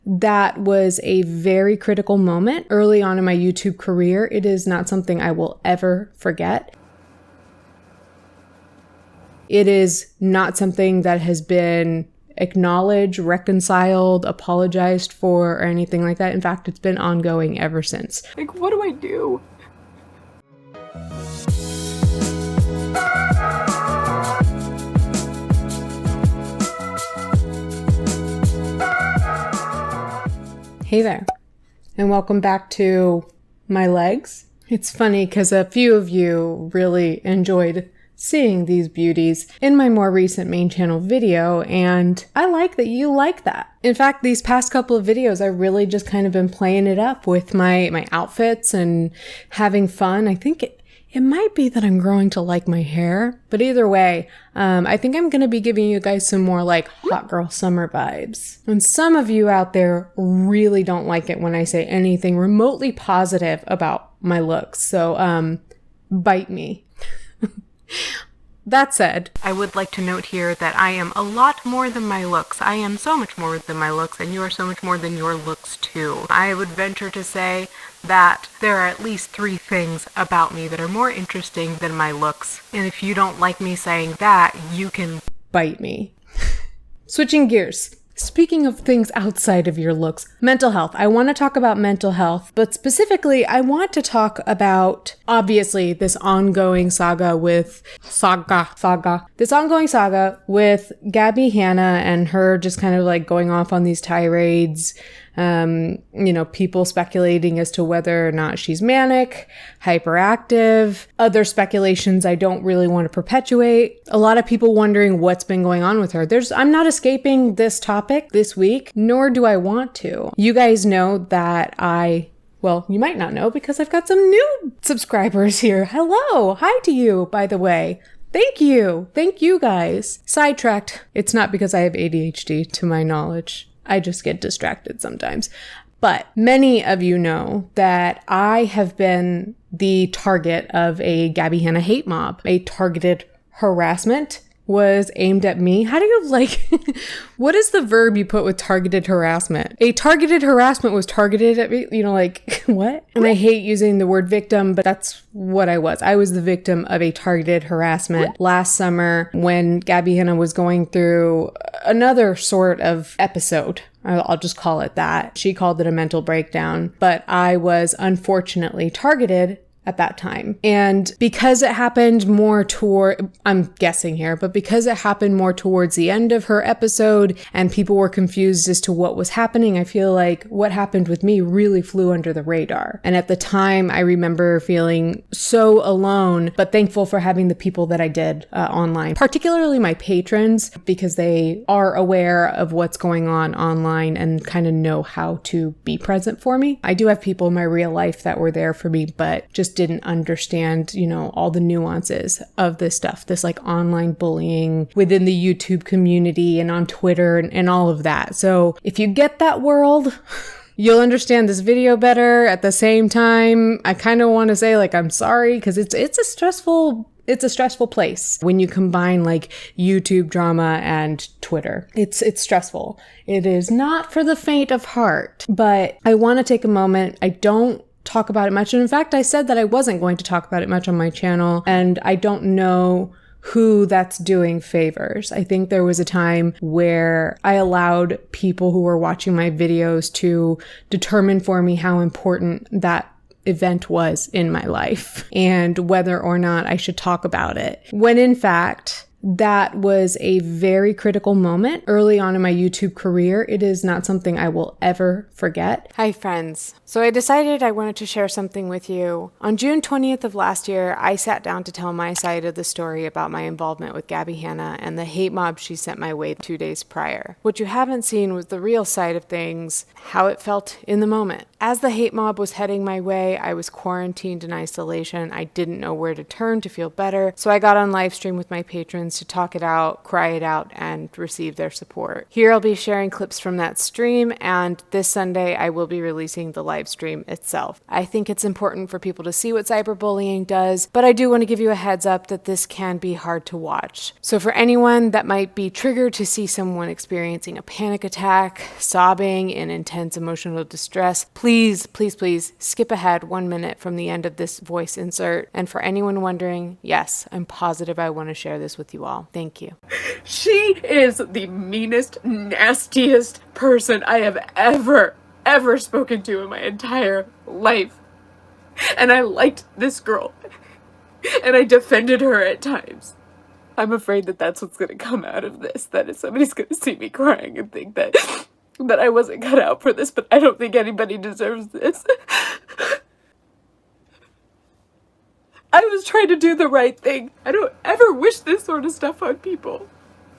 That was a very critical moment early on in my YouTube career. It is not something I will ever forget. It is not something that has been acknowledged, reconciled, apologized for, or anything like that. In fact, it's been ongoing ever since. Like, what do I do? Hey there, and welcome back to my legs. It's funny because a few of you really enjoyed seeing these beauties in my more recent main channel video, and I like that you like that. In fact, these past couple of videos, I really just kind of been playing it up with my outfits and having fun. I think it might be that I'm growing to like my hair, but either way, I think I'm going to be giving you guys some more like hot girl summer vibes. And some of you out there really don't like it when I say anything remotely positive about my looks. So, bite me. That said, I would like to note here that I am a lot more than my looks. I am so much more than my looks, and you are so much more than your looks too. I would venture to say that there are at least 3 things about me that are more interesting than my looks. And if you don't like me saying that, you can bite me. Switching gears. Speaking of things outside of your looks, mental health. I want to talk about mental health, but specifically, I want to talk about, obviously, this ongoing saga with Gabbie Hanna and her just kind of like going off on these tirades. People speculating as to whether or not she's manic, hyperactive, other speculations I don't really want to perpetuate. A lot of people wondering what's been going on with her. I'm not escaping this topic this week, nor do I want to. You guys know that well, you might not know because I've got some new subscribers here. Hello. Hi to you, by the way. Thank you. Thank you guys. Sidetracked. It's not because I have ADHD, to my knowledge. I just get distracted sometimes. But many of you know that I have been the target of a Gabbie Hanna hate mob. A targeted harassment was aimed at me. How do you what is the verb you put with targeted harassment? A targeted harassment was targeted at me, what? And I hate using the word victim, but that's what I was. I was the victim of a targeted harassment last summer when Gabbie Hanna was going through another sort of episode. I'll just call it that. She called it a mental breakdown, but I was unfortunately targeted at that time. And because it happened more I'm guessing here, but because it happened more towards the end of her episode and people were confused as to what was happening, I feel like what happened with me really flew under the radar. And at the time, I remember feeling so alone, but thankful for having the people that I did online, particularly my patrons, because they are aware of what's going on online and kind of know how to be present for me. I do have people in my real life that were there for me, but just didn't understand, all the nuances of this stuff, this like online bullying within the YouTube community and on Twitter and all of that. So if you get that world, you'll understand this video better. At the same time, I kind of want to say I'm sorry because it's a stressful place when you combine YouTube drama and Twitter. It's stressful. It is not for the faint of heart, but I want to take a moment. I don't talk about it much. And in fact, I said that I wasn't going to talk about it much on my channel, and I don't know who that's doing favors. I think there was a time where I allowed people who were watching my videos to determine for me how important that event was in my life and whether or not I should talk about it. When in fact, that was a very critical moment early on in my YouTube career. It is not something I will ever forget. Hi friends. So I decided I wanted to share something with you. On June 20th of last year, I sat down to tell my side of the story about my involvement with Gabbie Hanna and the hate mob she sent my way 2 days prior. What you haven't seen was the real side of things, how it felt in the moment. As the hate mob was heading my way, I was quarantined in isolation. I didn't know where to turn to feel better, so I got on livestream with my patrons to talk it out, cry it out, and receive their support. Here I'll be sharing clips from that stream, and this Sunday I will be releasing the live stream itself. I think it's important for people to see what cyberbullying does, but I do want to give you a heads up that this can be hard to watch. So for anyone that might be triggered to see someone experiencing a panic attack, sobbing in intense emotional distress, please skip ahead 1 minute from the end of this voice insert. And for anyone wondering, yes, I'm positive I want to share this with you all. Thank you. She is the meanest, nastiest person I have ever spoken to in my entire life. And I liked this girl. And I defended her at times. I'm afraid that that's what's going to come out of this. That is, somebody's going to see me crying and think that I wasn't cut out for this, but I don't think anybody deserves this. I was trying to do the right thing. I don't ever wish this sort of stuff on people.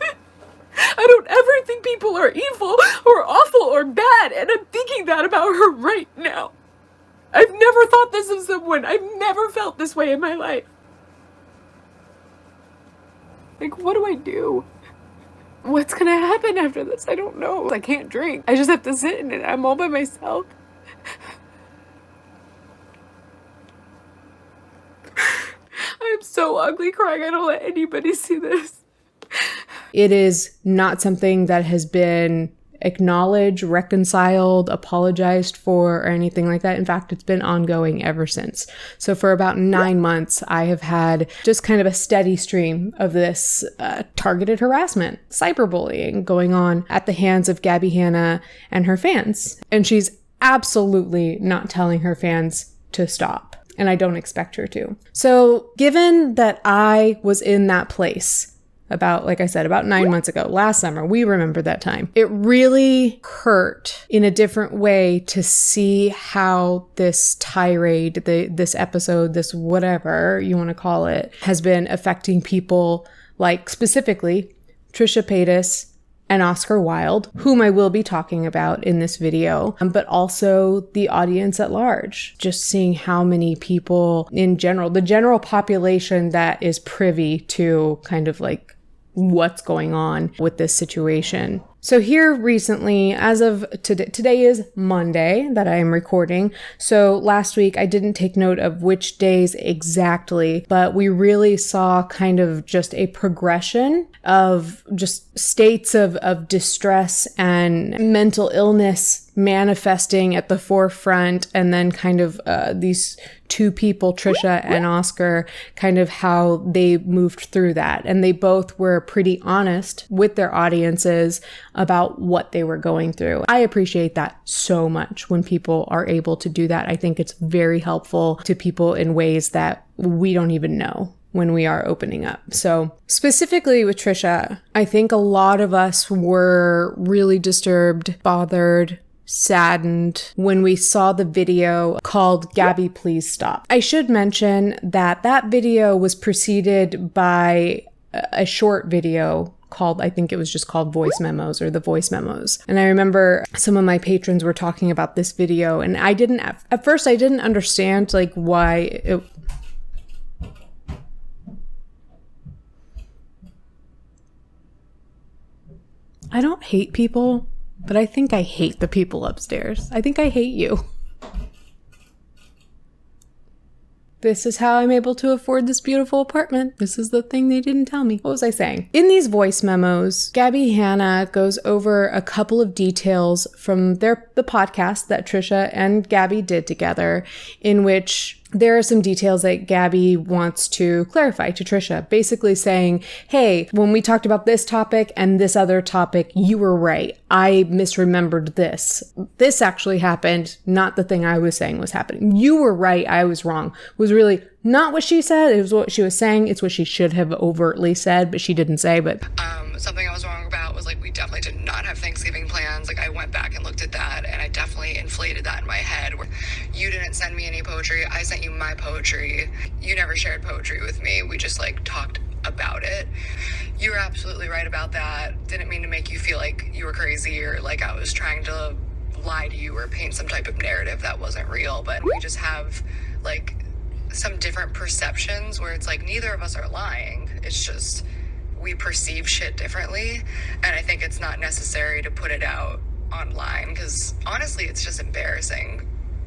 I don't ever think people are evil or awful or bad, and I'm thinking that about her right now. I've never thought this of someone. I've never felt this way in my life. Like, what do I do? What's gonna happen after this? I don't know. I can't drink. I just have to sit in it. I'm all by myself. I'm so ugly crying. I don't let anybody see this. It is not something that has been acknowledged, reconciled, apologized for, or anything like that. In fact, it's been ongoing ever since. So for about 9 months, I have had just kind of a steady stream of this targeted harassment, cyberbullying going on at the hands of Gabbie Hanna and her fans. And she's absolutely not telling her fans to stop. And I don't expect her to. So given that I was in that place about, like I said, about 9 months ago, last summer, we remember that time. It really hurt in a different way to see how this tirade, this episode, this whatever you want to call it, has been affecting people like specifically Trisha Paytas and Oscar Wylde, whom I will be talking about in this video, but also the audience at large. Just seeing how many people in general, the general population that is privy to kind of like what's going on with this situation. So here recently, as of today is Monday that I am recording. So last week I didn't take note of which days exactly, but we really saw kind of just a progression of just states of distress and mental illness manifesting at the forefront, and then kind of these two people, Trisha and Oscar, kind of how they moved through that. And they both were pretty honest with their audiences about what they were going through. I appreciate that so much when people are able to do that. I think it's very helpful to people in ways that we don't even know when we are opening up. So specifically with Trisha, I think a lot of us were really disturbed, bothered, saddened when we saw the video called Gabbie, Please Stop. I should mention that that video was preceded by a short video called, I think it was just called Voice Memos, or the Voice Memos. And I remember some of my patrons were talking about this video, and I didn't, at first I didn't understand like why it, I don't hate people, but I think I hate the people upstairs. I think I hate you. This is how I'm able to afford this beautiful apartment. This is the thing they didn't tell me. What was I saying? In these voice memos, Gabbie Hanna goes over a couple of details from the podcast that Trisha and Gabbie did together, in which there are some details that Gabbie wants to clarify to Trisha, basically saying, hey, when we talked about this topic and this other topic, you were right. I misremembered this. This actually happened, not the thing I was saying was happening. You were right. I was wrong. It was really not what she said. It was what she was saying. It's what she should have overtly said, but she didn't say. But something I was wrong about was like, we definitely did not have Thanksgiving plans. Like, I went back and looked at that, and I definitely inflated that in my head, where you didn't send me any poetry. I sent you my poetry. You never shared poetry with me. We just like talked about it. You were absolutely right about that. Didn't mean to make you feel like you were crazy or like I was trying to lie to you or paint some type of narrative that wasn't real, but we just have like some different perceptions where it's like neither of us are lying. It's just we perceive shit differently, and I think it's not necessary to put it out online, because honestly it's just embarrassing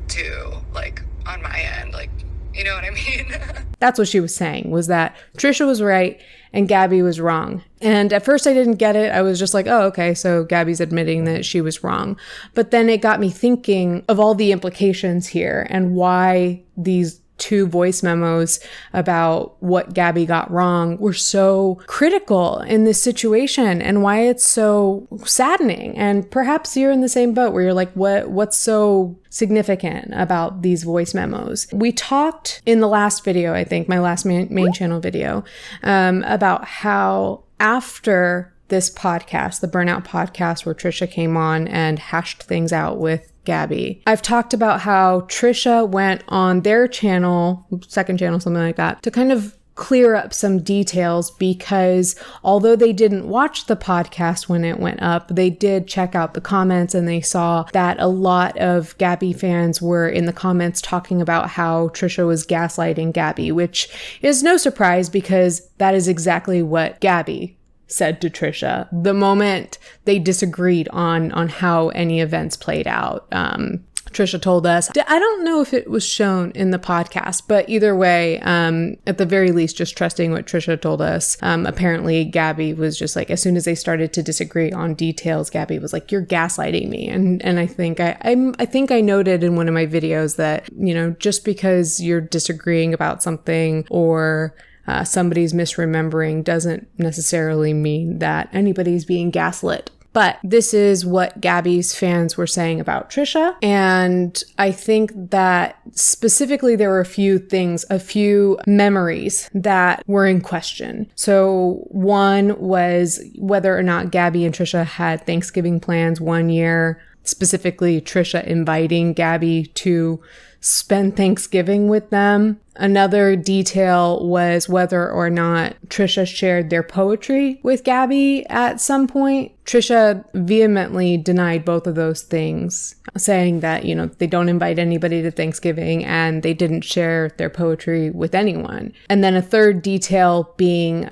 to, like, on my end, like, you know what I mean? That's what she was saying, was that Trisha was right and Gabbie was wrong. And at first I didn't get it. I was just like, oh, okay, so Gabbie's admitting that she was wrong. But then it got me thinking of all the implications here and why these 2 voice memos about what Gabbie got wrong were so critical in this situation, and why it's so saddening. And perhaps you're in the same boat where you're like, what's so significant about these voice memos? We talked in the last video, I think, my last main channel video, about how after this podcast, the Burnout podcast, where Trisha came on and hashed things out with Gabbie, I've talked about how Trisha went on their channel, second channel, something like that, to kind of clear up some details, because although they didn't watch the podcast when it went up, they did check out the comments, and they saw that a lot of Gabbie fans were in the comments talking about how Trisha was gaslighting Gabbie, which is no surprise because that is exactly what Gabbie said to Trisha the moment they disagreed on how any events played out. Trisha told us, I don't know if it was shown in the podcast, but either way, at the very least, just trusting what Trisha told us. Apparently Gabbie was just like, as soon as they started to disagree on details, Gabbie was like, you're gaslighting me. And I think I noted in one of my videos that, you know, just because you're disagreeing about something or somebody's misremembering doesn't necessarily mean that anybody's being gaslit. But this is what Gabbie's fans were saying about Trisha. And I think that specifically there were a few memories that were in question. So one was whether or not Gabbie and Trisha had Thanksgiving plans one year, specifically Trisha inviting Gabbie to spend Thanksgiving with them. Another detail was whether or not Trisha shared their poetry with Gabbie at some point. Trisha vehemently denied both of those things, saying that, you know, they don't invite anybody to Thanksgiving and they didn't share their poetry with anyone. And then a third detail being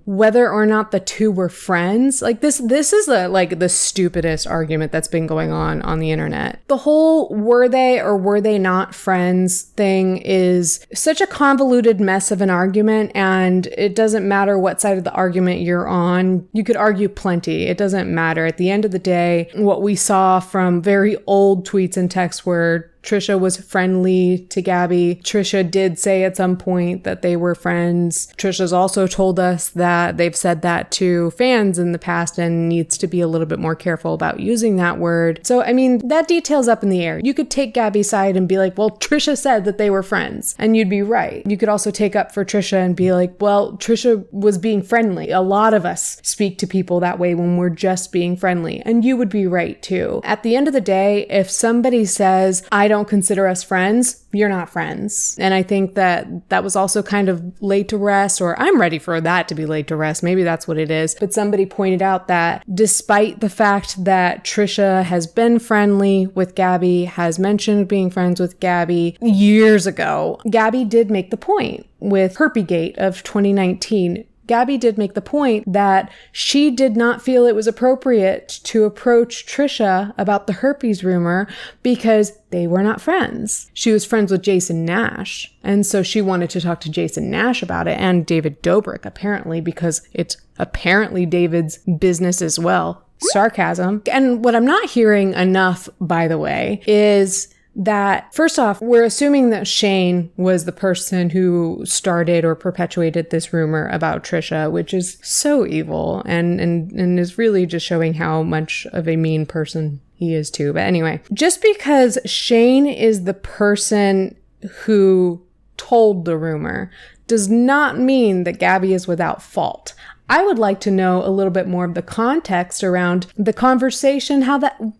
whether or not the 2 were friends. Like this is the stupidest argument that's been going on the internet. The whole were they or were they not friends thing is such a convoluted mess of an argument, and it doesn't matter what side of the argument you're on. You could argue plenty. It doesn't matter. At the end of the day, what we saw from very old tweets and texts were Trisha was friendly to Gabbie. Trisha did say at some point that they were friends. Trisha's also told us that they've said that to fans in the past and needs to be a little bit more careful about using that word. So, I mean, that detail's up in the air. You could take Gabbie's side and be like, well, Trisha said that they were friends, and you'd be right. You could also take up for Trisha and be like, well, Trisha was being friendly. A lot of us speak to people that way when we're just being friendly, and you would be right too. At the end of the day, if somebody says, I don't consider us friends, you're not friends. And I think that was also kind of laid to rest, or I'm ready for that to be laid to rest. Maybe that's what it is. But somebody pointed out that despite the fact that Trisha has been friendly with Gabbie, has mentioned being friends with Gabbie years ago, Gabbie did make the point with Herpygate of 2019. Gabbie did make the point that she did not feel it was appropriate to approach Trisha about the herpes rumor because they were not friends. She was friends with Jason Nash, and so she wanted to talk to Jason Nash about it, and David Dobrik, apparently, because it's apparently David's business as well. Sarcasm. And what I'm not hearing enough, by the way, is that, first off, we're assuming that Shane was the person who started or perpetuated this rumor about Trisha, which is so evil and is really just showing how much of a mean person he is too. But anyway, just because Shane is the person who told the rumor does not mean that Gabbie is without fault. I would like to know a little bit more of the context around the conversation,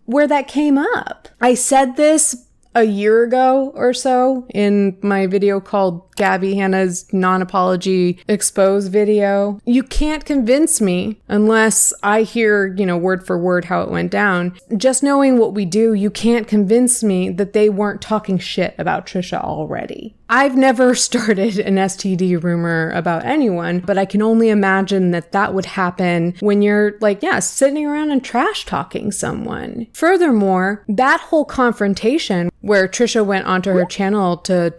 where that came up. I said this a year ago or so in my video called Gabbie Hanna's non-apology exposed video. You can't convince me unless I hear, word for word how it went down. Just knowing what we do, you can't convince me that they weren't talking shit about Trisha already. I've never started an STD rumor about anyone, but I can only imagine that that would happen when you're sitting around and trash talking someone. Furthermore, that whole confrontation where Trisha went onto her channel to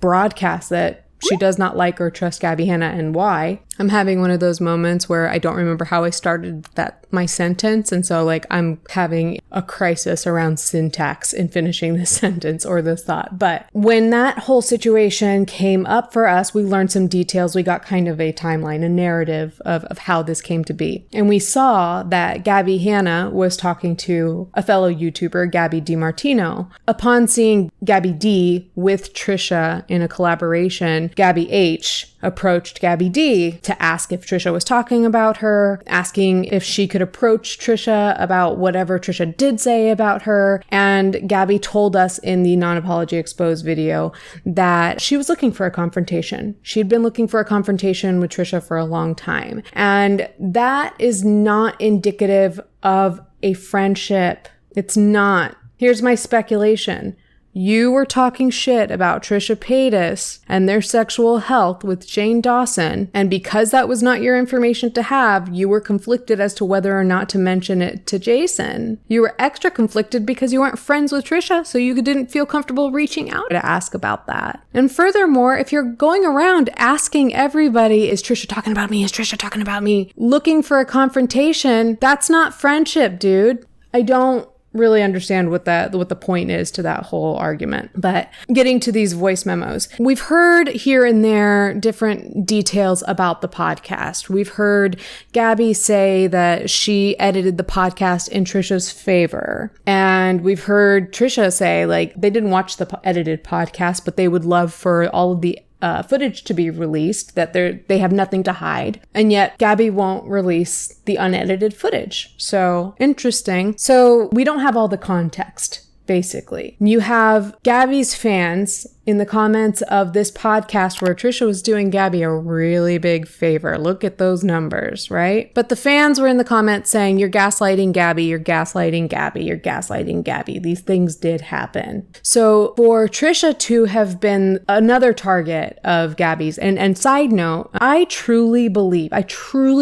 broadcast that she does not like or trust Gabbie Hanna and why. I'm having one of those moments where I don't remember how I started my sentence. And so I'm having a crisis around syntax in finishing this sentence or this thought. But when that whole situation came up for us, we learned some details. We got kind of a timeline, a narrative of how this came to be. And we saw that Gabbie Hanna was talking to a fellow YouTuber, Gabby DiMartino. Upon seeing Gabby D with Trisha in a collaboration, Gabby H approached Gabby D to ask if Trisha was talking about her, asking if she could approach Trisha about whatever Trisha did say about her. And Gabby told us in the non-apology exposed video that she was looking for a confrontation. She'd been looking for a confrontation with Trisha for a long time. And that is not indicative of a friendship. It's not. Here's my speculation. You were talking shit about Trisha Paytas and their sexual health with Jane Dawson, and because that was not your information to have, you were conflicted as to whether or not to mention it to Jason. You were extra conflicted because you weren't friends with Trisha, so you didn't feel comfortable reaching out to ask about that. And furthermore, if you're going around asking everybody, is Trisha talking about me? Is Trisha talking about me? Looking for a confrontation, that's not friendship, dude. I don't really understand what the point is to that whole argument. But getting to these voice memos, we've heard here and there different details about the podcast. We've heard Gabby say that she edited the podcast in Trisha's favor. And we've heard Trisha say they didn't watch the edited podcast, but they would love for all of the footage to be released, that they have nothing to hide. And yet Gabby won't release the unedited footage. So interesting. So we don't have all the context, basically. You have Gabby's fans in the comments of this podcast where Trisha was doing Gabby a really big favor. Look at those numbers, right? But the fans were in the comments saying, you're gaslighting Gabby, you're gaslighting Gabby, you're gaslighting Gabby. These things did happen. So for Trisha to have been another target of Gabby's, and side note, I truly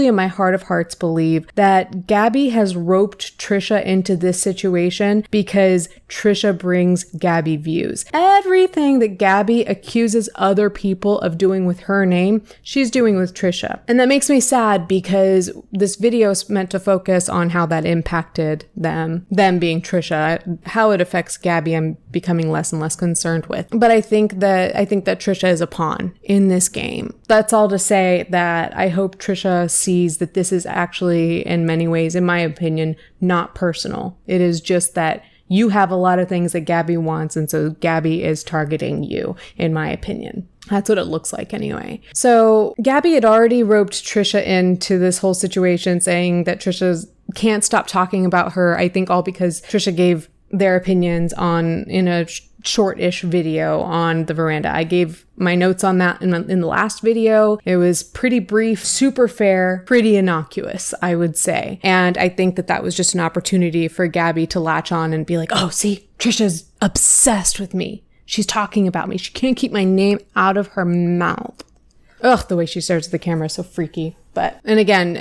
in my heart of hearts believe that Gabby has roped Trisha into this situation because Trisha brings Gabby views. Everything that Gabby accuses other people of doing with her name, she's doing with Trisha. And that makes me sad because this video is meant to focus on how that impacted them being Trisha. How it affects Gabby, I'm becoming less and less concerned with. But I think that Trisha is a pawn in this game. That's all to say that I hope Trisha sees that this is actually, in many ways, in my opinion, not personal. It is just that you have a lot of things that Gabby wants, and so Gabby is targeting you, in my opinion. That's what it looks like anyway. So Gabby had already roped Trisha into this whole situation, saying that Trisha can't stop talking about her, I think all because Trisha gave their opinions in a short-ish video on the veranda. I gave my notes on that in the last video. It was pretty brief, super fair, pretty innocuous, I would say. And I think that was just an opportunity for Gabby to latch on and be like, oh, see, Trisha's obsessed with me. She's talking about me. She can't keep my name out of her mouth. Ugh, the way she stares at the camera is so freaky. And again,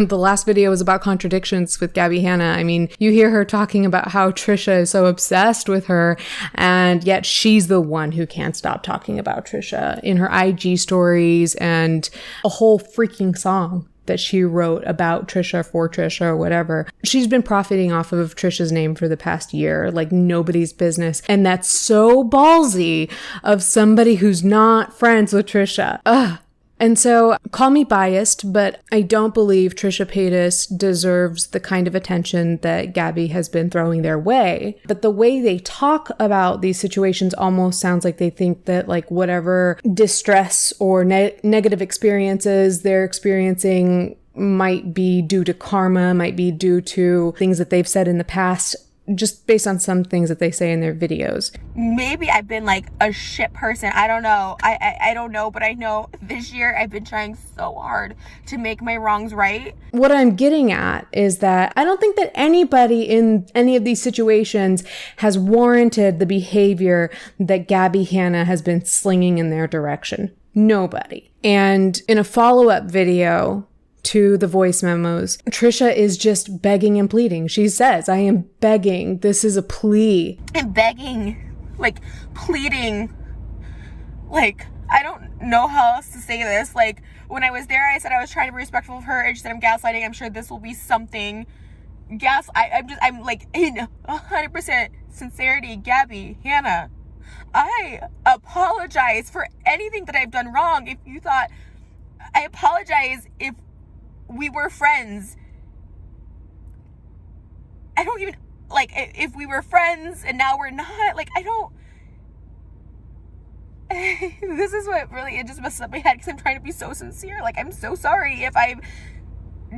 the last video was about contradictions with Gabbie Hanna. I mean, you hear her talking about how Trisha is so obsessed with her, and yet she's the one who can't stop talking about Trisha in her IG stories and a whole freaking song that she wrote about Trisha, for Trisha, or whatever. She's been profiting off of Trisha's name for the past year, like nobody's business. And that's so ballsy of somebody who's not friends with Trisha. Ugh. And so, call me biased, but I don't believe Trisha Paytas deserves the kind of attention that Gabby has been throwing their way. But the way they talk about these situations almost sounds like they think that whatever distress or negative experiences they're experiencing might be due to karma, might be due to things that they've said in the past. just based on some things that they say in their videos. Maybe I've been like a shit person. I don't know. I don't know, but I know this year I've been trying so hard to make my wrongs right. What I'm getting at is that I don't think that anybody in any of these situations has warranted the behavior that Gabbie Hanna has been slinging in their direction. Nobody. And in a follow-up video to the voice memos, Trisha is just begging and pleading. She says, I am begging. This is a plea. I'm begging, like pleading. Like, I don't know how else to say this. Like, when I was there, I said I was trying to be respectful of her, and she said I'm gaslighting. I'm sure this will be something. I'm like in 100% sincerity, Gabbie Hanna, I apologize for anything that I've done wrong. If you thought, I apologize if we were friends. I don't even, like, if we were friends and now we're not, like, I don't, this is what really, it just messes up my head because I'm trying to be so sincere. Like, I'm so sorry if I've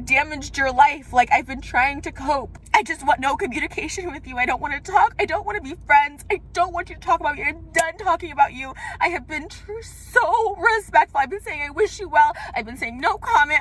damaged your life. Like, I've been trying to cope. I just want no communication with you. I don't want to talk. I don't want to be friends. I don't want you to talk about me. I'm done talking about you. I have been so respectful. I've been saying I wish you well. I've been saying no comment.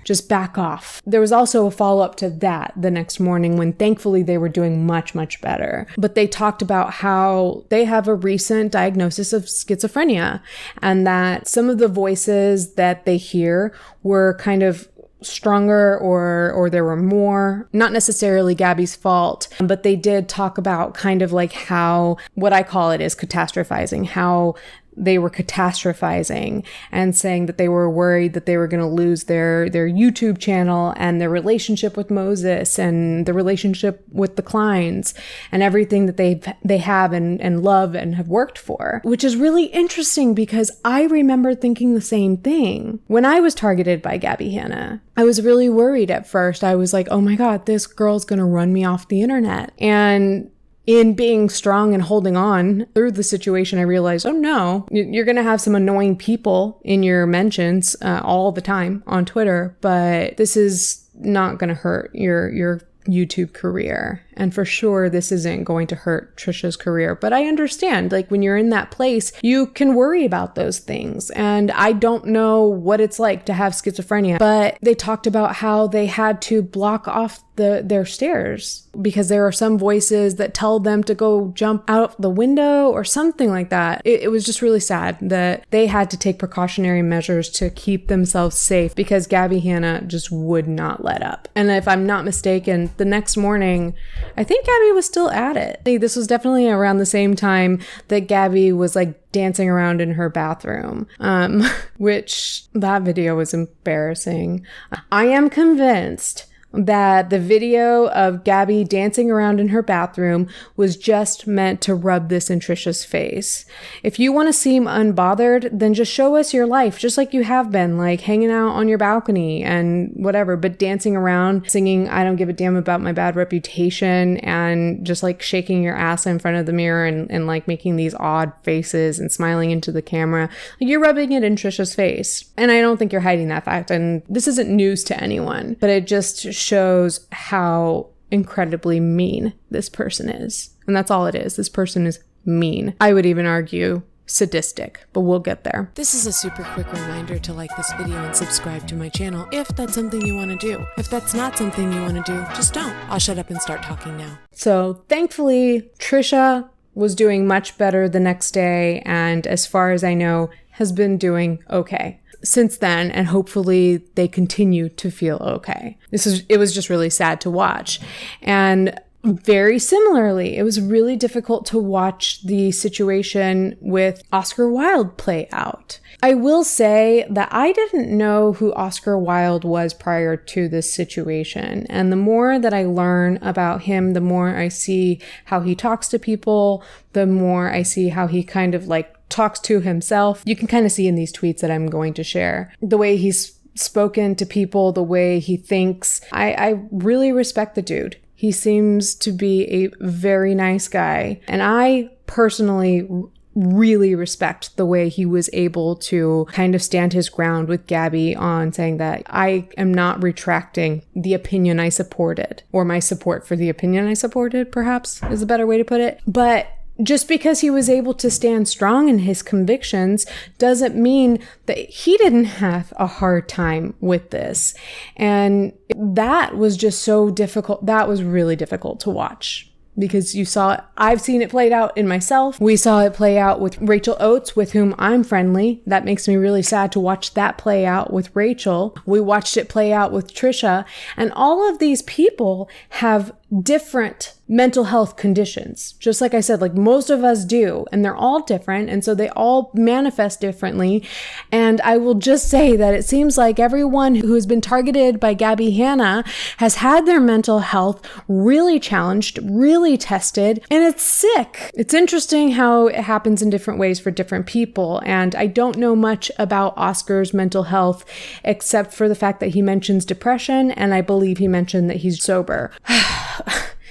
Just back off. There was also a follow-up to that the next morning when thankfully they were doing much, much better. But they talked about how they have a recent diagnosis of schizophrenia and that some of the voices that they hear were kind of stronger or there were more, not necessarily Gabbie's fault, but they did talk about kind of like how, what I call it is catastrophizing, how they were catastrophizing and saying that they were worried that they were going to lose their YouTube channel and their relationship with Moses and the relationship with the Kleins and everything that they have and love and have worked for, which is really interesting because I remember thinking the same thing. When I was targeted by Gabbie Hanna, I was really worried at first. I was like, oh my God, this girl's going to run me off the internet. And in being strong and holding on through the situation, I realized, oh no, you're going to have some annoying people in your mentions all the time on Twitter, but this is not going to hurt your YouTube career. And for sure, this isn't going to hurt Trisha's career. But I understand, like, when you're in that place, you can worry about those things. And I don't know what it's like to have schizophrenia, but they talked about how they had to block off their stairs because there are some voices that tell them to go jump out the window or something like that. It was just really sad that they had to take precautionary measures to keep themselves safe because Gabbie Hanna just would not let up. And if I'm not mistaken, the next morning, I think Gabbie was still at it. This was definitely around the same time that Gabbie was like dancing around in her bathroom, which that video was embarrassing. I am convinced that the video of Gabbie dancing around in her bathroom was just meant to rub this in Trisha's face. If you want to seem unbothered, then just show us your life, just like you have been, like hanging out on your balcony and whatever, but dancing around, singing I don't give a damn about my bad reputation, and just like shaking your ass in front of the mirror and like making these odd faces and smiling into the camera. Like, you're rubbing it in Trisha's face. And I don't think you're hiding that fact. And this isn't news to anyone, but it just shows how incredibly mean this person is. And that's all it is. This person is mean. I would even argue sadistic, but we'll get there. This is a super quick reminder to like this video and subscribe to my channel if that's something you want to do. If that's not something you want to do, just don't. I'll shut up and start talking now. So thankfully, Trisha was doing much better the next day, and as far as I know, has been doing okay since then, and hopefully they continue to feel okay. It was just really sad to watch. And very similarly, it was really difficult to watch the situation with Oscar Wylde play out. I will say that I didn't know who Oscar Wylde was prior to this situation. And the more that I learn about him, the more I see how he talks to people, the more I see how he kind of like talks to himself. You can kind of see in these tweets that I'm going to share the way he's spoken to people, the way he thinks. I really respect the dude. He seems to be a very nice guy. And I personally really respect the way he was able to kind of stand his ground with Gabbie on saying that I am not retracting the opinion I supported, or my support for the opinion I supported, perhaps is a better way to put it. But just because he was able to stand strong in his convictions doesn't mean that he didn't have a hard time with this. And that was just so difficult. That was really difficult to watch. Because I've seen it played out in myself. We saw it play out with Rachel Oates, with whom I'm friendly. That makes me really sad to watch that play out with Rachel. We watched it play out with Trisha. And all of these people have different mental health conditions. Just like I said, like most of us do, and they're all different. And so they all manifest differently. And I will just say that it seems like everyone who has been targeted by Gabbie Hanna has had their mental health really challenged, really tested, and it's sick. It's interesting how it happens in different ways for different people. And I don't know much about Oscar's mental health except for the fact that he mentions depression, and I believe he mentioned that he's sober.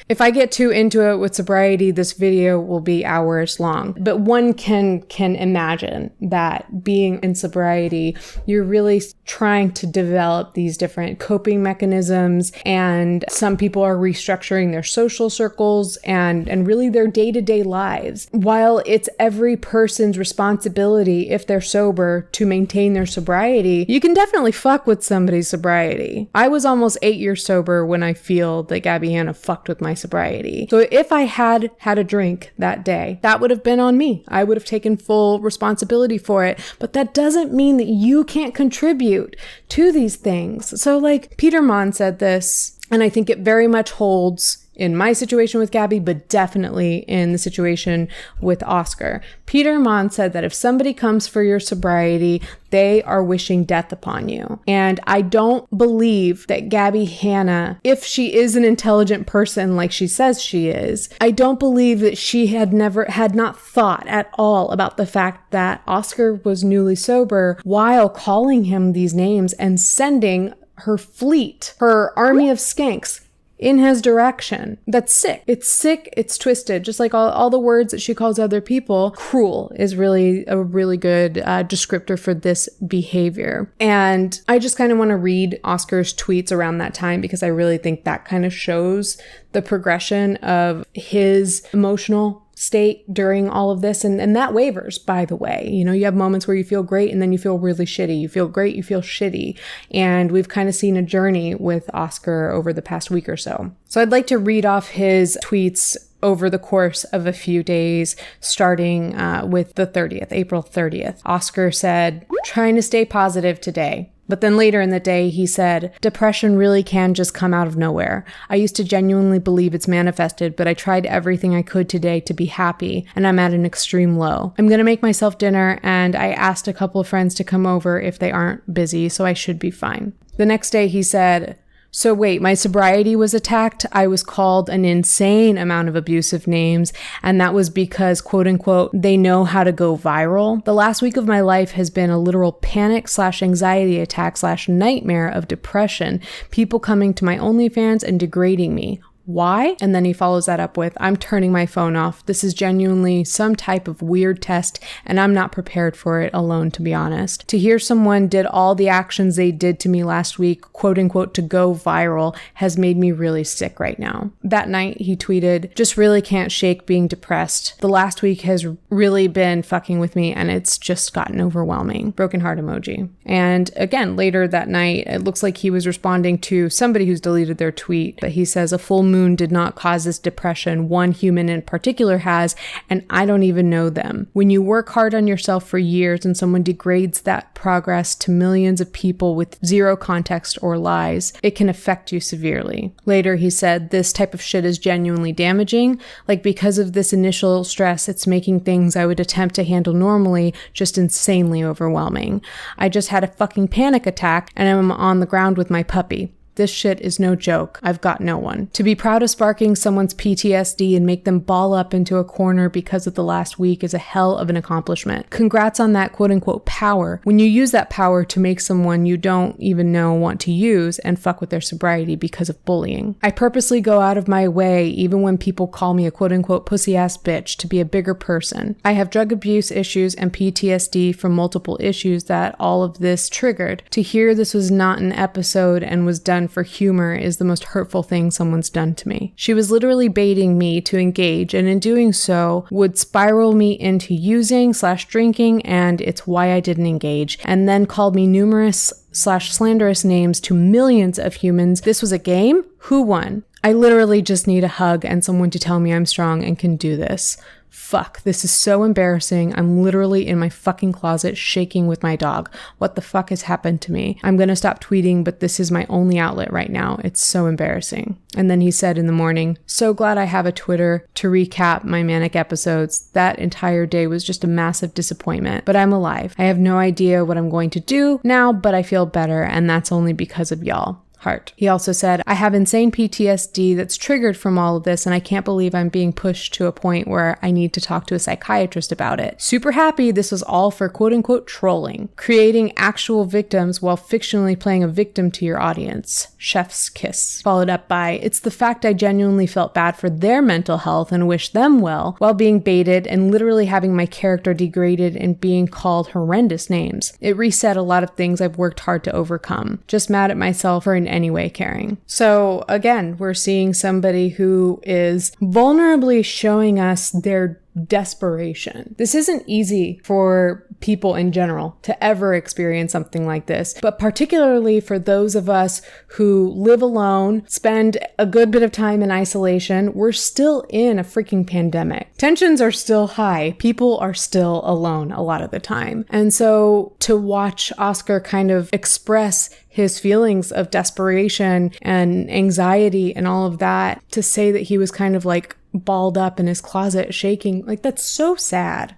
If I get too into it with sobriety, this video will be hours long. But one can imagine that being in sobriety, you're really trying to develop these different coping mechanisms, and some people are restructuring their social circles and really their day-to-day lives. While it's every person's responsibility, if they're sober, to maintain their sobriety, you can definitely fuck with somebody's sobriety. I was almost 8 years sober when I feel that Gabbie Hanna fucked with my sobriety. So if I had a drink that day, that would have been on me. I would have taken full responsibility for it. But that doesn't mean that you can't contribute to these things. So like Peter Mon said this, and I think it very much holds in my situation with Gabbie, but definitely in the situation with Oscar. Peter Mon said that if somebody comes for your sobriety, they are wishing death upon you. And I don't believe that Gabbie Hanna, if she is an intelligent person like she says she is, I don't believe that she had not thought at all about the fact that Oscar was newly sober while calling him these names and sending her fleet, her army of skanks, in his direction. That's sick. It's sick. It's twisted. Just like all the words that she calls other people. Cruel is really a really good descriptor for this behavior. And I just kind of want to read Oscar's tweets around that time, because I really think that kind of shows the progression of his emotional state during all of this. And that wavers, by the way. You know, you have moments where you feel great and then you feel really shitty. You feel great, you feel shitty. And we've kind of seen a journey with Oscar over the past week or so. So I'd like to read off his tweets over the course of a few days, starting with the 30th, April 30th. Oscar said, "Trying to stay positive today." But then later in the day, he said, "Depression really can just come out of nowhere. I used to genuinely believe it's manifested, but I tried everything I could today to be happy, and I'm at an extreme low. I'm going to make myself dinner, and I asked a couple of friends to come over if they aren't busy, so I should be fine." The next day, he said, "So wait, my sobriety was attacked. I was called an insane amount of abusive names, and that was because, quote unquote, they know how to go viral. The last week of my life has been a literal panic/anxiety attack/nightmare of depression. People coming to my OnlyFans and degrading me. Why?" And then he follows that up with, "I'm turning my phone off. This is genuinely some type of weird test, and I'm not prepared for it alone, to be honest. To hear someone did all the actions they did to me last week, quote unquote, to go viral, has made me really sick right now." That night, he tweeted, "Just really can't shake being depressed. The last week has really been fucking with me, and it's just gotten overwhelming." Broken heart emoji. And again, later that night, it looks like he was responding to somebody who's deleted their tweet, but he says, "A full moon did not cause this depression. One human in particular has, and I don't even know them. When you work hard on yourself for years and someone degrades that progress to millions of people with zero context or lies, it can affect you severely." Later, he said, "This type of shit is genuinely damaging. Like, because of this initial stress, it's making things I would attempt to handle normally just insanely overwhelming. I just had a fucking panic attack and I'm on the ground with my puppy. This shit is no joke. I've got no one. To be proud of sparking someone's PTSD and make them ball up into a corner because of the last week is a hell of an accomplishment. Congrats on that quote-unquote power. When you use that power to make someone you don't even know want to use and fuck with their sobriety because of bullying. I purposely go out of my way, even when people call me a quote-unquote pussy-ass bitch, to be a bigger person. I have drug abuse issues and PTSD from multiple issues that all of this triggered. To hear this was not an episode and was done for humor is the most hurtful thing someone's done to me. She was literally baiting me to engage, and in doing so would spiral me into using/drinking, and it's why I didn't engage, and then called me numerous/slanderous names to millions of humans. This was a game? Who won? I literally just need a hug and someone to tell me I'm strong and can do this. Fuck, this is so embarrassing. I'm literally in my fucking closet shaking with my dog. What the fuck has happened to me? I'm gonna stop tweeting, but this is my only outlet right now. It's so embarrassing. And then he said in the morning, so glad I have a Twitter to recap my manic episodes. That entire day was just a massive disappointment, but I'm alive. I have no idea what I'm going to do now, but I feel better, and that's only because of y'all. Heart. He also said, I have insane PTSD that's triggered from all of this, and I can't believe I'm being pushed to a point where I need to talk to a psychiatrist about it. Super happy this was all for quote-unquote trolling. Creating actual victims while fictionally playing a victim to your audience. Chef's kiss. Followed up by, it's the fact I genuinely felt bad for their mental health and wish them well, while being baited and literally having my character degraded and being called horrendous names. It reset a lot of things I've worked hard to overcome. Just mad at myself for in any way caring. So again, we're seeing somebody who is vulnerably showing us their desperation. This isn't easy for people in general to ever experience something like this, but particularly for those of us who live alone, spend a good bit of time in isolation. We're still in a freaking pandemic. Tensions are still high. People are still alone a lot of the time. And so to watch Oscar kind of express his feelings of desperation and anxiety and all of that, to say that he was kind of like balled up in his closet shaking, like that's so sad.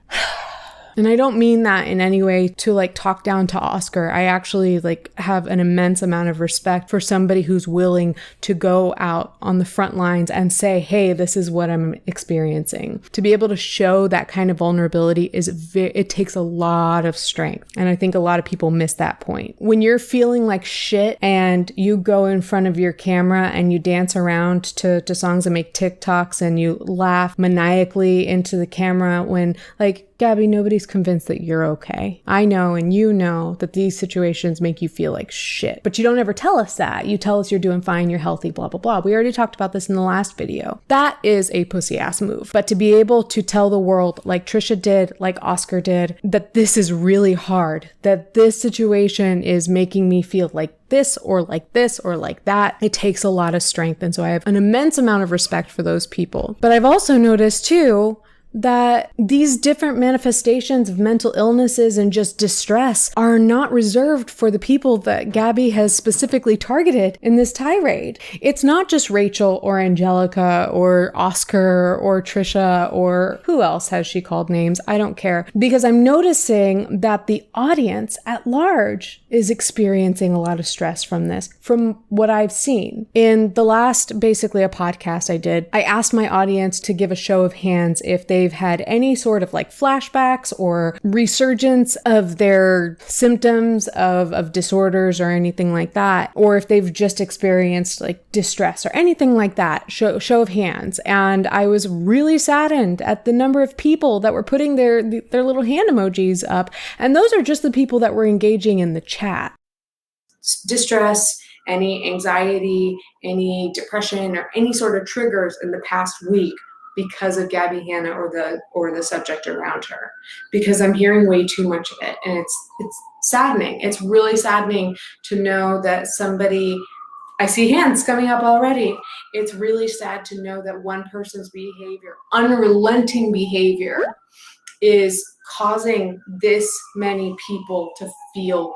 And I don't mean that in any way to like talk down to Oscar. I actually like have an immense amount of respect for somebody who's willing to go out on the front lines and say, hey, this is what I'm experiencing. To be able to show that kind of vulnerability it takes a lot of strength. And I think a lot of people miss that point. When you're feeling like shit and you go in front of your camera and you dance around to songs and make TikToks and you laugh maniacally into the camera when like, Gabbie, nobody's convinced that you're okay. I know and you know that these situations make you feel like shit, but you don't ever tell us that. You tell us you're doing fine, you're healthy, blah, blah, blah. We already talked about this in the last video. That is a pussy ass move. But to be able to tell the world, like Trisha did, like Oscar did, that this is really hard, that this situation is making me feel like this or like this or like that, it takes a lot of strength. And so I have an immense amount of respect for those people. But I've also noticed too, that these different manifestations of mental illnesses and just distress are not reserved for the people that Gabbie has specifically targeted in this tirade. It's not just Rachel or Angelica or Oscar or Trisha or who else has she called names? I don't care. Because I'm noticing that the audience at large is experiencing a lot of stress from this, from what I've seen. In the last, basically a podcast I did, I asked my audience to give a show of hands if they've had any sort of like flashbacks or resurgence of their symptoms of disorders or anything like that, or if they've just experienced like distress or anything like that. Show of hands. And I was really saddened at the number of people that were putting their little hand emojis up. And those are just the people that were engaging in the chat. Distress, any anxiety, any depression, or any sort of triggers in the past week because of Gabbie Hanna or the subject around her, because I'm hearing way too much of it, and it's saddening. It's really saddening to know that somebody. I see hands coming up already. It's really sad to know that one person's behavior, unrelenting behavior, is causing this many people to feel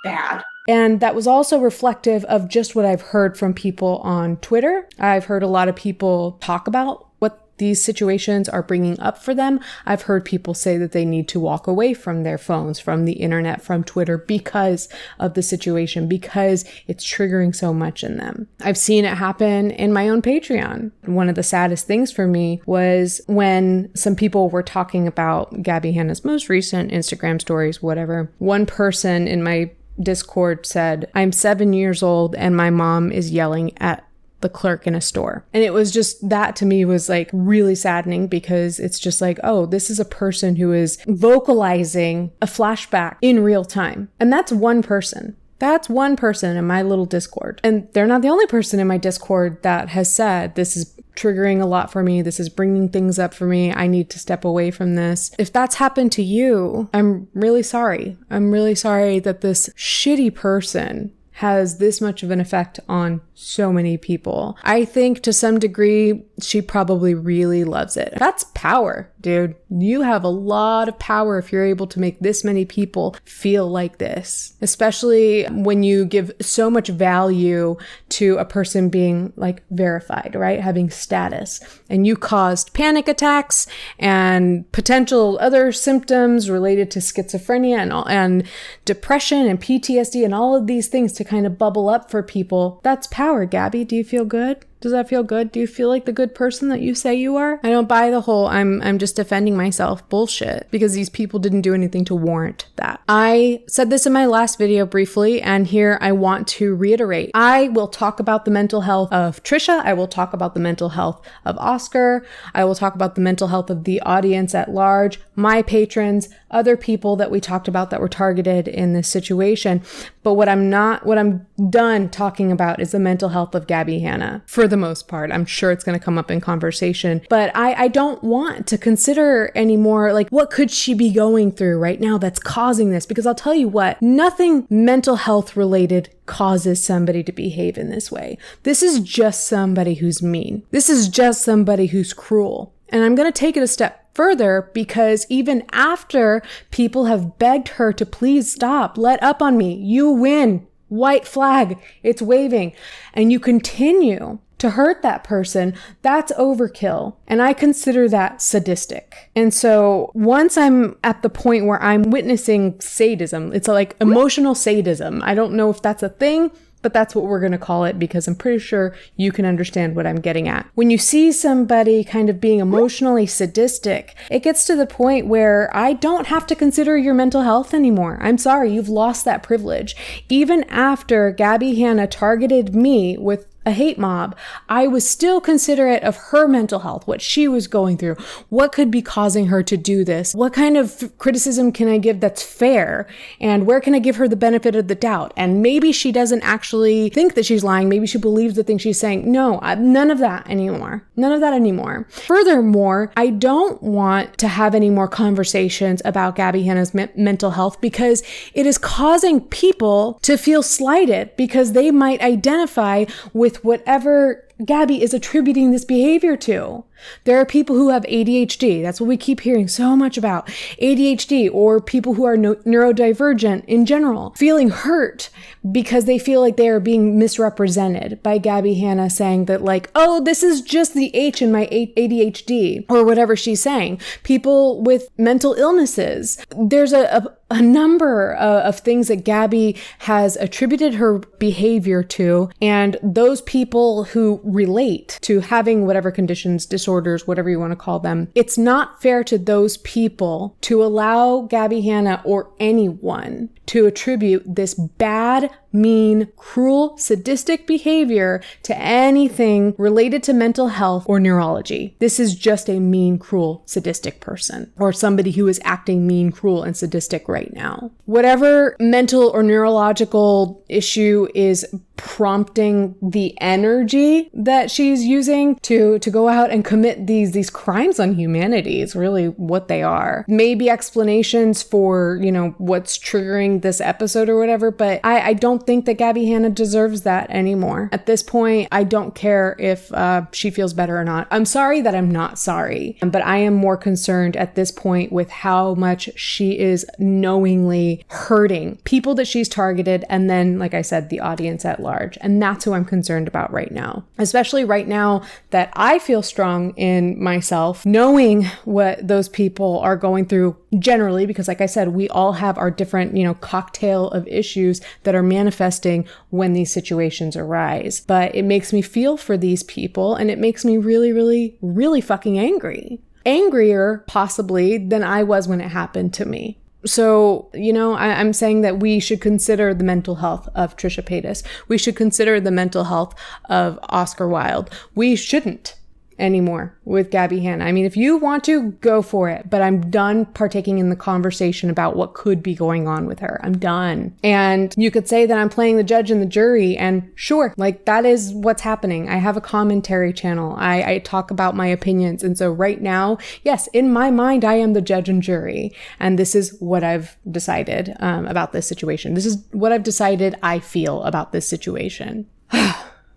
bad. And that was also reflective of just what I've heard from people on Twitter. I've heard a lot of people talk about what these situations are bringing up for them, I've heard people say that they need to walk away from their phones, from the internet, from Twitter because of the situation, because it's triggering so much in them. I've seen it happen in my own Patreon. One of the saddest things for me was when some people were talking about Gabbie Hanna's most recent Instagram stories, whatever. One person in my Discord said, "I'm 7 years old and my mom is yelling at the clerk in a store." And it was just, that to me was like really saddening, because it's just like, oh, this is a person who is vocalizing a flashback in real time. And that's one person. That's one person in my little Discord. And they're not the only person in my Discord that has said, this is triggering a lot for me. This is bringing things up for me. I need to step away from this. If that's happened to you, I'm really sorry. I'm really sorry that this shitty person has this much of an effect on so many people. I think to some degree, she probably really loves it. That's power, dude. You have a lot of power if you're able to make this many people feel like this, especially when you give so much value to a person being like verified, right? Having status. And you caused panic attacks and potential other symptoms related to schizophrenia and depression and PTSD and all of these things to kind of bubble up for people. That's power, Gabbie. Do you feel good? Does that feel good? Do you feel like the good person that you say you are? I don't buy the whole I'm just defending myself bullshit, because these people didn't do anything to warrant that. I said this in my last video briefly, and here I want to reiterate. I will talk about the mental health of Trisha. I will talk about the mental health of Oscar. I will talk about the mental health of the audience at large, my patrons, other people that we talked about that were targeted in this situation. But what I'm done talking about is the mental health of Gabbie Hanna. For the most part, I'm sure it's going to come up in conversation, but I don't want to consider anymore, like, what could she be going through right now that's causing this? Because I'll tell you what, nothing mental health related causes somebody to behave in this way. This is just somebody who's mean. This is just somebody who's cruel. And I'm going to take it a step further, because even after people have begged her to please stop, let up on me, you win, white flag, it's waving, and you continue to hurt that person, that's overkill. And I consider that sadistic. And so once I'm at the point where I'm witnessing sadism, it's like emotional sadism. I don't know if that's a thing, but that's what we're going to call it, because I'm pretty sure you can understand what I'm getting at. When you see somebody kind of being emotionally sadistic, it gets to the point where I don't have to consider your mental health anymore. I'm sorry, you've lost that privilege. Even after Gabbie Hanna targeted me with a hate mob, I was still considerate of her mental health, what she was going through, what could be causing her to do this, what kind of criticism can I give that's fair, and where can I give her the benefit of the doubt? And maybe she doesn't actually think that she's lying, maybe she believes the thing she's saying. No, none of that anymore. None of that anymore. Furthermore, I don't want to have any more conversations about Gabbie Hanna's mental health, because it is causing people to feel slighted because they might identify with whatever Gabbie is attributing this behavior to. There are people who have ADHD. That's what we keep hearing so much about. ADHD, or people who are neurodivergent in general, feeling hurt because they feel like they are being misrepresented by Gabbie Hanna saying that, like, oh, this is just the H in my ADHD, or whatever she's saying. People with mental illnesses. There's a number of things that Gabbie has attributed her behavior to, and those people who relate to having whatever conditions, disorders, whatever you want to call them, it's not fair to those people to allow Gabbie Hanna or anyone to attribute this bad, mean, cruel, sadistic behavior to anything related to mental health or neurology. This is just a mean, cruel, sadistic person, or somebody who is acting mean, cruel, and sadistic right now. Whatever mental or neurological issue is prompting the energy that she's using to go out and commit these crimes on humanity is really what they are. Maybe explanations for, what's triggering this episode or whatever, but I don't don't think that Gabbie Hanna deserves that anymore. At this point, I don't care if she feels better or not. I'm sorry that I'm not sorry, but I am more concerned at this point with how much she is knowingly hurting people that she's targeted, and then, like I said, the audience at large. And that's who I'm concerned about right now, especially right now that I feel strong in myself, knowing what those people are going through generally, because like I said, we all have our different, cocktail of issues that are manifesting when these situations arise. But it makes me feel for these people, and it makes me really, really, really fucking angry. Angrier, possibly, than I was when it happened to me. So, I'm saying that we should consider the mental health of Trisha Paytas. We should consider the mental health of Oscar Wylde. We shouldn't anymore with Gabbie Hanna. I mean, if you want to, go for it, but I'm done partaking in the conversation about what could be going on with her. I'm done. And you could say that I'm playing the judge and the jury, and sure, like that is what's happening. I have a commentary channel. I talk about my opinions. And so right now, yes, in my mind, I am the judge and jury. And this is what I've decided about this situation. This is what I've decided I feel about this situation.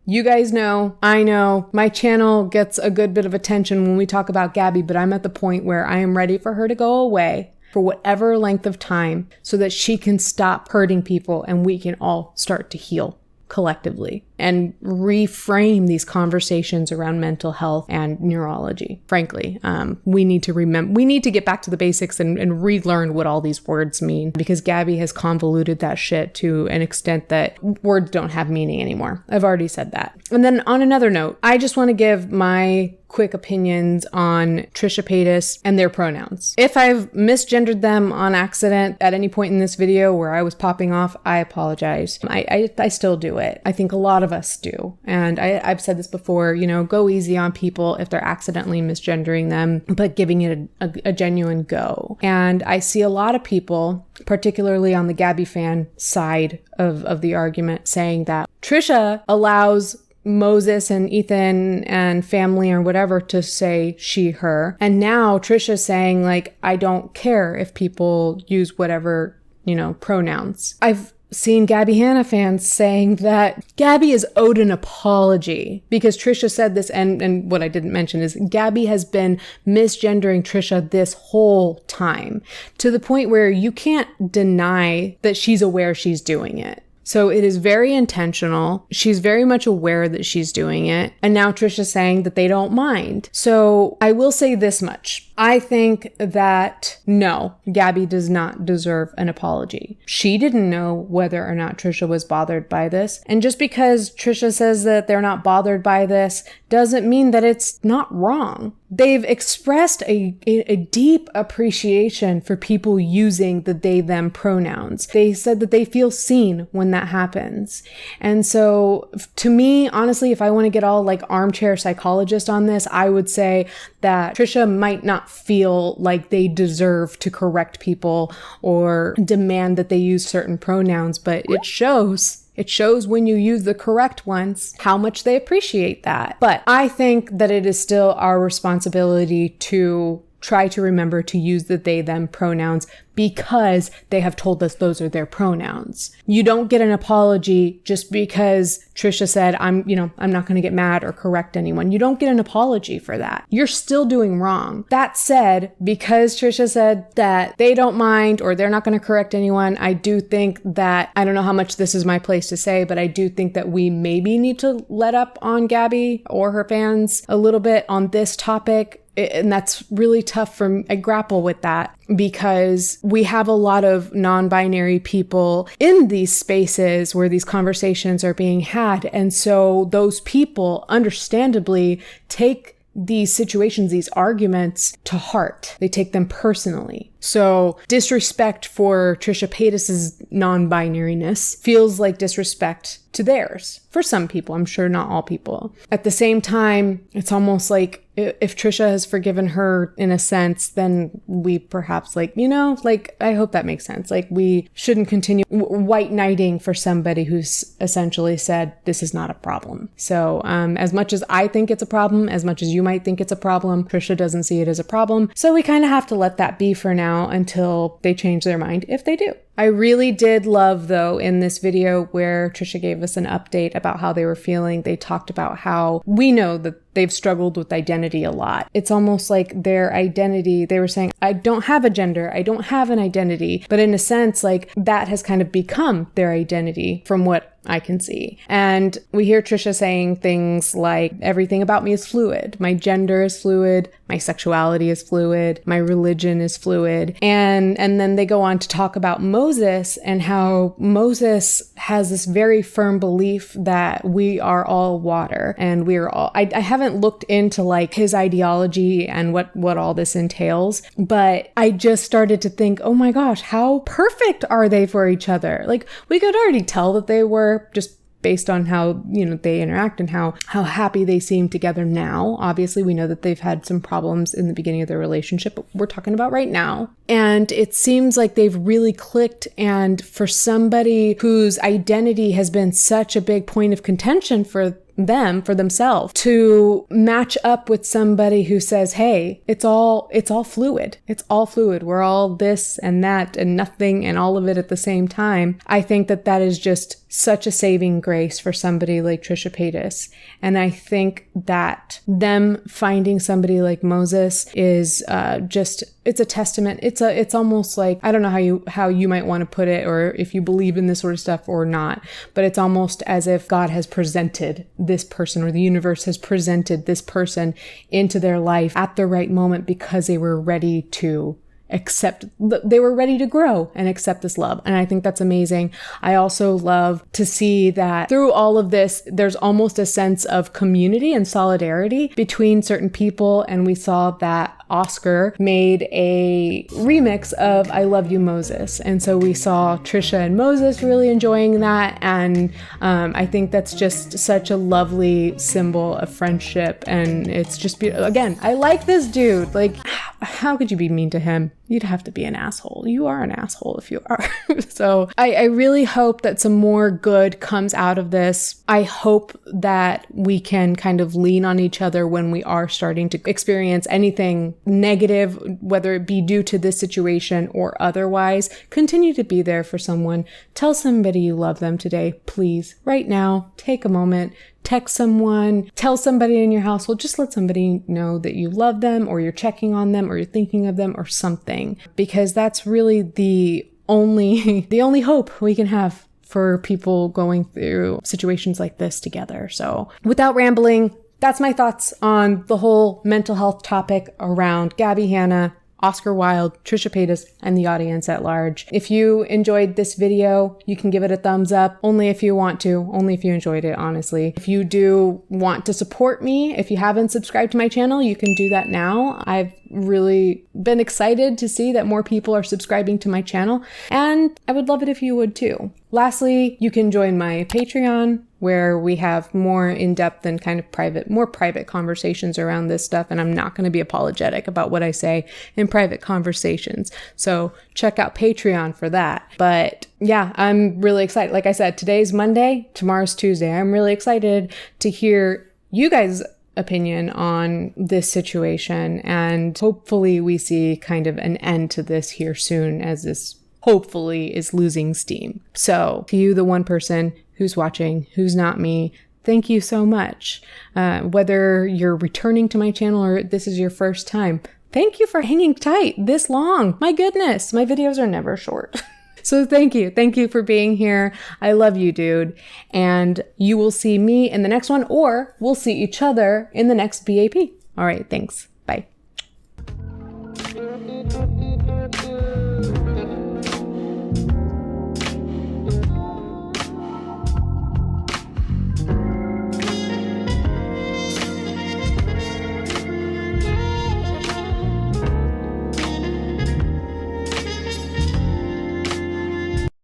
You guys know, I know, my channel gets a good bit of attention when we talk about Gabbie, but I'm at the point where I am ready for her to go away for whatever length of time so that she can stop hurting people and we can all start to heal collectively and reframe these conversations around mental health and neurology. Frankly, we need to get back to the basics and relearn what all these words mean, because Gabbie has convoluted that shit to an extent that words don't have meaning anymore. I've already said that. And then on another note, I just want to give my quick opinions on Trisha Paytas and their pronouns. If I've misgendered them on accident at any point in this video where I was popping off, I apologize. I still do it. I think a lot of us do. And I've said this before, go easy on people if they're accidentally misgendering them, but giving it a genuine go. And I see a lot of people, particularly on the Gabbie fan side of the argument, saying that Trisha allows Moses and Ethan and family or whatever to say she, her. And now Trisha's saying, like, I don't care if people use whatever, pronouns. I've seen Gabbie Hanna fans saying that Gabbie is owed an apology because Trisha said this. And what I didn't mention is Gabbie has been misgendering Trisha this whole time, to the point where you can't deny that she's aware she's doing it. So it is very intentional. She's very much aware that she's doing it. And now Trisha's saying that they don't mind. So I will say this much. I think that no, Gabbie does not deserve an apology. She didn't know whether or not Trisha was bothered by this. And just because Trisha says that they're not bothered by this doesn't mean that it's not wrong. They've expressed a deep appreciation for people using the they, them pronouns. They said that they feel seen when that happens. And so to me, honestly, if I want to get all like armchair psychologist on this, I would say that Trisha might not feel like they deserve to correct people or demand that they use certain pronouns, but it shows. It shows when you use the correct ones, how much they appreciate that. But I think that it is still our responsibility to try to remember to use the they, them pronouns because they have told us those are their pronouns. You don't get an apology just because Trisha said, I'm not going to get mad or correct anyone. You don't get an apology for that. You're still doing wrong. That said, because Trisha said that they don't mind or they're not going to correct anyone, I do think that, I don't know how much this is my place to say, but I do think that we maybe need to let up on Gabbie or her fans a little bit on this topic. And that's really tough I grapple with that because we have a lot of non-binary people in these spaces where these conversations are being had. And so those people understandably take these situations, these arguments to heart. They take them personally. So disrespect for Trisha Paytas's non-binariness feels like disrespect to theirs. For some people, I'm sure not all people. At the same time, it's almost like if Trisha has forgiven her in a sense, then we perhaps I hope that makes sense. Like we shouldn't continue white knighting for somebody who's essentially said, this is not a problem. So as much as I think it's a problem, as much as you might think it's a problem, Trisha doesn't see it as a problem. So we kind of have to let that be for now until they change their mind, if they do. I really did love, though, in this video where Trisha gave us an update about how they were feeling. They talked about how we know that they've struggled with identity a lot. It's almost like their identity, they were saying, I don't have a gender, I don't have an identity. But in a sense, like that has kind of become their identity from what I can see. And we hear Trisha saying things like, everything about me is fluid. My gender is fluid. My sexuality is fluid. My religion is fluid. And then they go on to talk about Moses and how Moses has this very firm belief that we are all water and we are all, I haven't looked into like his ideology and what all this entails, but I just started to think, oh my gosh, how perfect are they for each other? Like we could already tell that they were, just based on how, they interact and how happy they seem together now. Obviously, we know that they've had some problems in the beginning of their relationship, but we're talking about right now. And it seems like they've really clicked. And for somebody whose identity has been such a big point of contention for themselves, to match up with somebody who says, hey, it's all fluid. It's all fluid. We're all this and that and nothing and all of it at the same time. I think that is just such a saving grace for somebody like Trisha Paytas. And I think that them finding somebody like Moses is it's a testament. It's almost like, I don't know how you might want to put it, or if you believe in this sort of stuff or not, but it's almost as if God has presented this person, or the universe has presented this person into their life at the right moment because they were ready to they were ready to grow and accept this love. And I think that's amazing. I also love to see that through all of this, there's almost a sense of community and solidarity between certain people. And we saw that Oscar made a remix of I Love You, Moses. And so we saw Trisha and Moses really enjoying that. And I think that's just such a lovely symbol of friendship. And it's just beautiful. Again, I like this dude. Like, how could you be mean to him? You'd have to be an asshole. You are an asshole if you are. So I really hope that some more good comes out of this. I hope that we can kind of lean on each other when we are starting to experience anything negative, whether it be due to this situation or otherwise. Continue to be there for someone. Tell somebody you love them today, please. Right now, take a moment. Text someone, tell somebody in your household, just let somebody know that you love them, or you're checking on them, or you're thinking of them, or something, because that's really the only hope we can have for people going through situations like this together. So without rambling, that's my thoughts on the whole mental health topic around Gabbie Hanna, Oscar Wylde, Trisha Paytas, and the audience at large. If you enjoyed this video, you can give it a thumbs up, only if you want to, only if you enjoyed it, honestly. If you do want to support me, if you haven't subscribed to my channel, you can do that now. I've really been excited to see that more people are subscribing to my channel, and I would love it if you would too. Lastly, you can join my Patreon, where we have more in-depth and kind of more private conversations around this stuff. And I'm not going to be apologetic about what I say in private conversations. So check out Patreon for that. But yeah, I'm really excited. Like I said, today's Monday, tomorrow's Tuesday. I'm really excited to hear you guys' opinion on this situation. And hopefully we see kind of an end to this here soon, as this hopefully is losing steam. So to you, the one person who's watching, who's not me, thank you so much. Whether you're returning to my channel or this is your first time, thank you for hanging tight this long. My goodness, my videos are never short. So thank you. Thank you for being here. I love you, dude. And you will see me in the next one, or we'll see each other in the next BAP. All right, thanks. Bye.